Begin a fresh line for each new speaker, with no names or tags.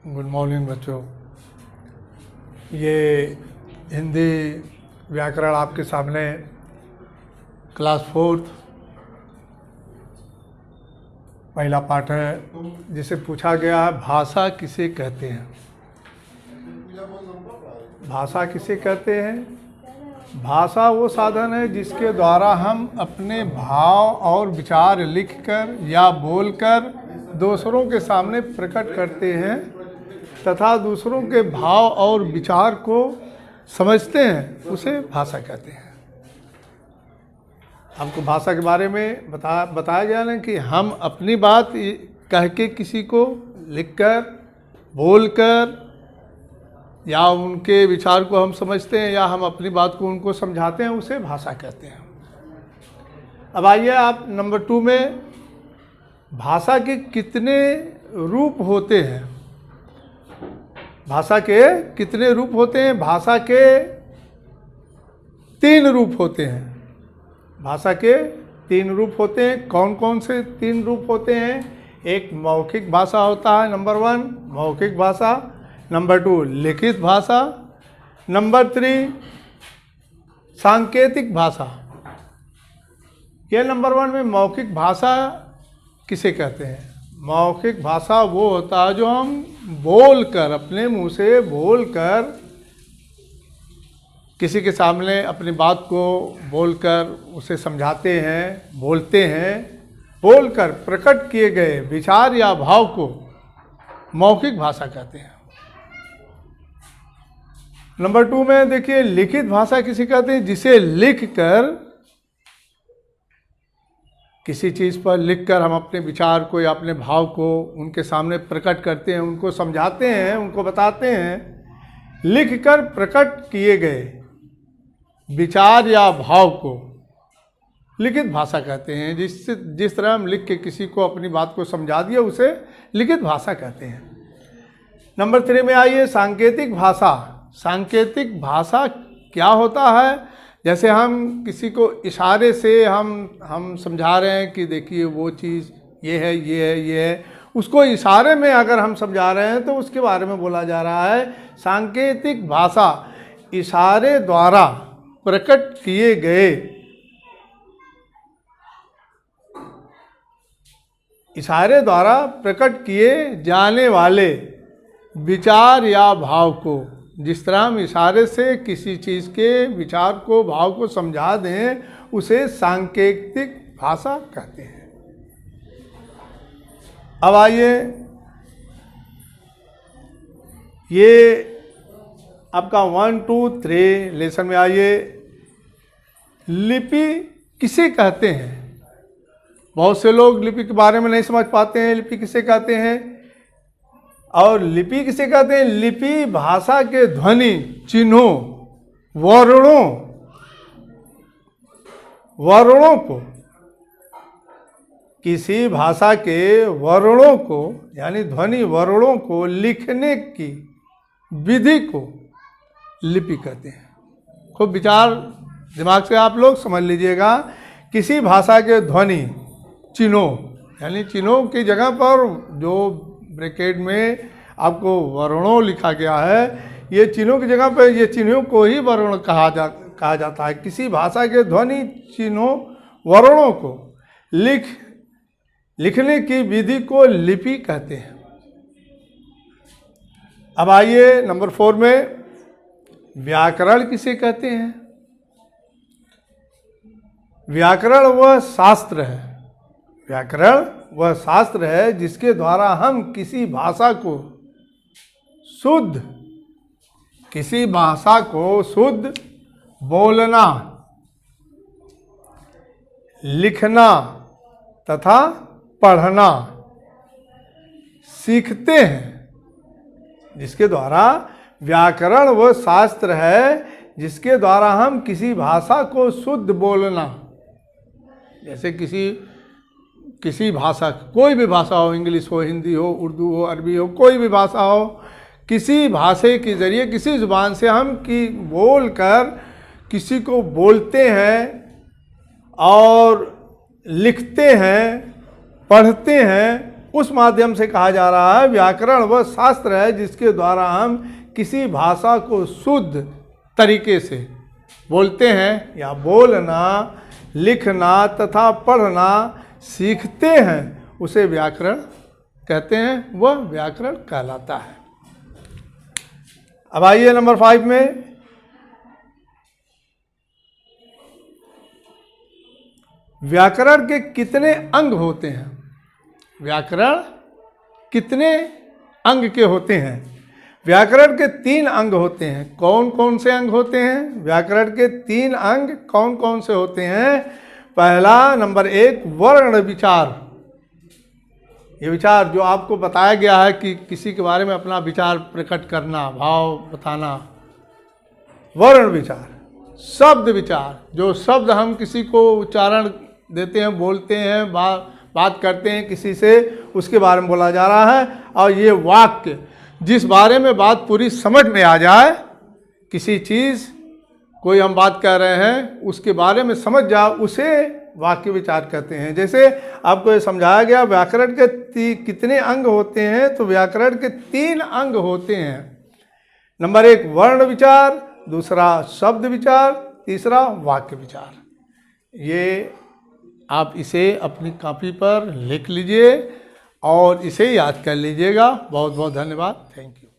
Good morning बच्चों। ये हिंदी व्याकरण आपके सामने क्लास 4 पहला पाठ है, जिसे पूछा गया है भाषा किसे कहते हैं। भाषा किसे कहते हैं? भाषा वो साधन है जिसके द्वारा हम अपने भाव और विचार लिखकर या बोलकर दूसरों के सामने प्रकट करते हैं तथा दूसरों के भाव और विचार को समझते हैं, उसे भाषा कहते हैं। हमको भाषा के बारे में बताया गया ना कि हम अपनी बात कह के किसी को लिखकर बोलकर या उनके विचार को हम समझते हैं या हम अपनी बात को उनको समझाते हैं, उसे भाषा कहते हैं। अब आइए आप नंबर 2 में, भाषा के कितने रूप होते हैं। भाषा के कितने रूप होते हैं? भाषा के 3 रूप होते हैं। भाषा के 3 रूप होते हैं। कौन कौन से 3 रूप होते हैं? एक मौखिक भाषा होता है, नंबर 1 मौखिक भाषा, नंबर 2 लिखित भाषा, नंबर 3 सांकेतिक भाषा। यह नंबर 1 में मौखिक भाषा किसे कहते हैं? मौखिक भाषा वो होता है जो हम बोलकर, अपने मुंह से बोलकर किसी के सामने अपनी बात को बोलकर उसे समझाते हैं, बोलते हैं। बोलकर प्रकट किए गए विचार या भाव को मौखिक भाषा कहते हैं। नंबर 2 में देखिए, लिखित भाषा किसे कहते हैं? जिसे लिखकर, किसी चीज़ पर लिखकर हम अपने विचार को या अपने भाव को उनके सामने प्रकट करते हैं, उनको समझाते हैं, उनको बताते हैं। लिखकर प्रकट किए गए विचार या भाव को लिखित भाषा कहते हैं। जिस तरह हम लिख के किसी को अपनी बात को समझा दिया, उसे लिखित भाषा कहते हैं। नंबर 3 में आइए, सांकेतिक भाषा। सांकेतिक भाषा क्या होता है? जैसे हम किसी को इशारे से हम समझा रहे हैं कि देखिए वो चीज़ ये है, ये है, ये है, उसको इशारे में अगर हम समझा रहे हैं तो उसके बारे में बोला जा रहा है सांकेतिक भाषा। इशारे द्वारा प्रकट किए गए, इशारे द्वारा प्रकट किए जाने वाले विचार या भाव को, जिस तरह हम इशारे से किसी चीज़ के विचार को, भाव को समझा दें, उसे सांकेतिक भाषा कहते हैं। अब आइए, ये आपका 1, 2, 3 लेसन में आइए, लिपि किसे कहते हैं? बहुत से लोग लिपि के बारे में नहीं समझ पाते हैं, लिपि किसे कहते हैं। और लिपि किसे कहते हैं? लिपि भाषा के ध्वनि, चिन्हों, वर्णों को, किसी भाषा के वर्णों को यानी ध्वनि वर्णों को लिखने की विधि को लिपि कहते हैं। खूब विचार दिमाग से आप लोग समझ लीजिएगा। किसी भाषा के ध्वनि, चिन्हों यानी चिन्हों की जगह पर जो ब्रैकेट में आपको वर्णों लिखा गया है, ये चिन्हों की जगह पर ये चिन्हों को ही वर्ण कहा जाता है। किसी भाषा के ध्वनि, चिन्हों, वर्णों को लिखने की विधि को लिपि कहते हैं। अब आइए नंबर 4 में, व्याकरण किसे कहते हैं? व्याकरण वह शास्त्र है, व्याकरण वह शास्त्र है जिसके द्वारा हम किसी भाषा को शुद्ध, किसी भाषा को शुद्ध बोलना, लिखना तथा पढ़ना सीखते हैं। जिसके द्वारा, व्याकरण वह शास्त्र है जिसके द्वारा हम किसी भाषा को शुद्ध बोलना, जैसे किसी भाषा, कोई भी भाषा हो, इंग्लिश हो, हिंदी हो, उर्दू हो, अरबी हो, कोई भी भाषा हो, किसी भाषा के जरिए, किसी ज़ुबान से हम बोल कर किसी को बोलते हैं और लिखते हैं, पढ़ते हैं, उस माध्यम से कहा जा रहा है। व्याकरण वह शास्त्र है जिसके द्वारा हम किसी भाषा को शुद्ध तरीके से बोलते हैं या बोलना, लिखना तथा पढ़ना सीखते हैं, उसे व्याकरण कहते हैं, वह व्याकरण कहलाता है। अब आइए नंबर 5 में, व्याकरण के कितने अंग होते हैं? व्याकरण कितने अंग के होते हैं? व्याकरण के 3 अंग होते हैं। कौन कौन से अंग होते हैं? व्याकरण के 3 अंग कौन कौन से होते हैं? पहला नंबर 1 वर्ण विचार। ये विचार जो आपको बताया गया है कि किसी के बारे में अपना विचार प्रकट करना, भाव बताना, वर्ण विचार। शब्द विचार, जो शब्द हम किसी को उच्चारण देते हैं, बोलते हैं, बात करते हैं किसी से, उसके बारे में बोला जा रहा है। और ये वाक्य, जिस बारे में बात पूरी समझ में आ जाए, किसी चीज़ कोई हम बात कर रहे हैं उसके बारे में समझ जाओ, उसे वाक्य विचार कहते हैं। जैसे आपको ये समझाया गया व्याकरण के कितने अंग होते हैं, तो व्याकरण के 3 अंग होते हैं। नंबर 1 वर्ण विचार, दूसरा शब्द विचार, तीसरा वाक्य विचार। ये आप इसे अपनी कॉपी पर लिख लीजिए और इसे याद कर लीजिएगा। बहुत बहुत धन्यवाद। Thank you.